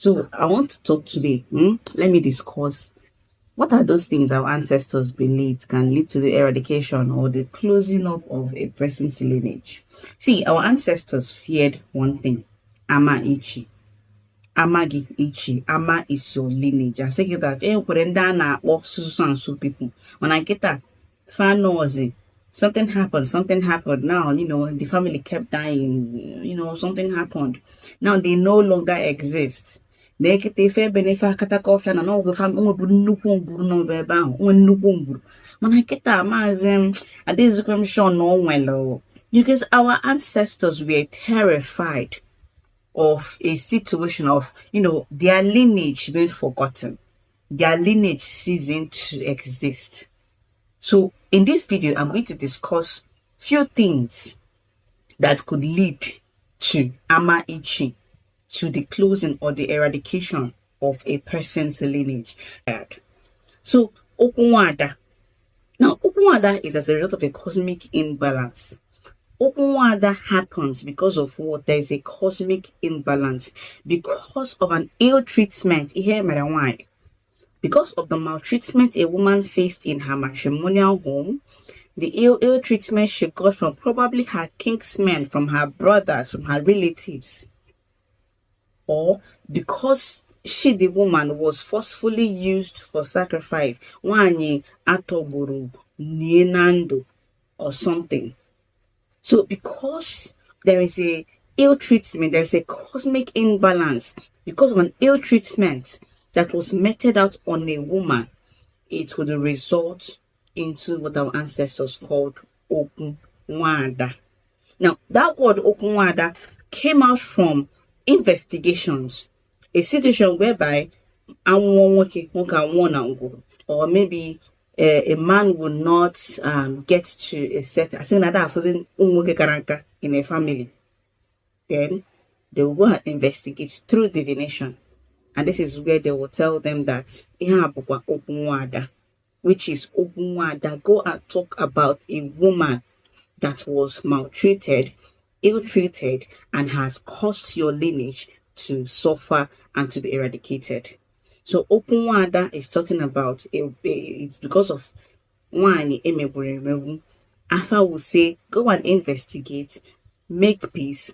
So I want to talk today. Let me discuss what are those things our ancestors believed can lead to the eradication or the closing up of a person's lineage. See, our ancestors feared one thing, ama ichi. Amagi ichi, ama is your lineage. I say that na susu and so people. When I get that fan nosy, something happened. Now, the family kept dying, something happened. Now they no longer exist. Nekete fe benefa katakofia na no fam buru nnukwu ngwuru no ebe ahụ nwe nnukwu ngwuru mana nkịta maazị adịzikwa m sure na o nwere because our ancestors were terrified of a situation of, their lineage being forgotten, their lineage ceasing to exist. So in this video, I'm going to discuss few things that could lead to ama ichi, to the closing or the eradication of a person's lineage. So Nwada. Now, Nwada is as a result of a cosmic imbalance. Nwada happens because of what? There is a cosmic imbalance because of an ill treatment. Because of the maltreatment a woman faced in her matrimonial home, the ill treatment she got from probably her kinsmen, from her brothers, from her relatives, or because she, the woman, was forcefully used for sacrifice, wanyi atoburu nienando or something. So because there is a ill treatment, there is a cosmic imbalance because of an ill treatment that was meted out on a woman, it would result into what our ancestors called Okwu Nwada. Now, that word Okwu Nwada came out from investigations, a situation whereby or maybe a man will not get to a certain, I think that in a family. Then they will go and investigate through divination. And this is where they will tell them that which is Okwu Nwada. Go and talk about a woman that was maltreated, ill-treated, and has caused your lineage to suffer and to be eradicated. So Okwu Nwada is talking about it's because of one Alpha will say, go and investigate, make peace,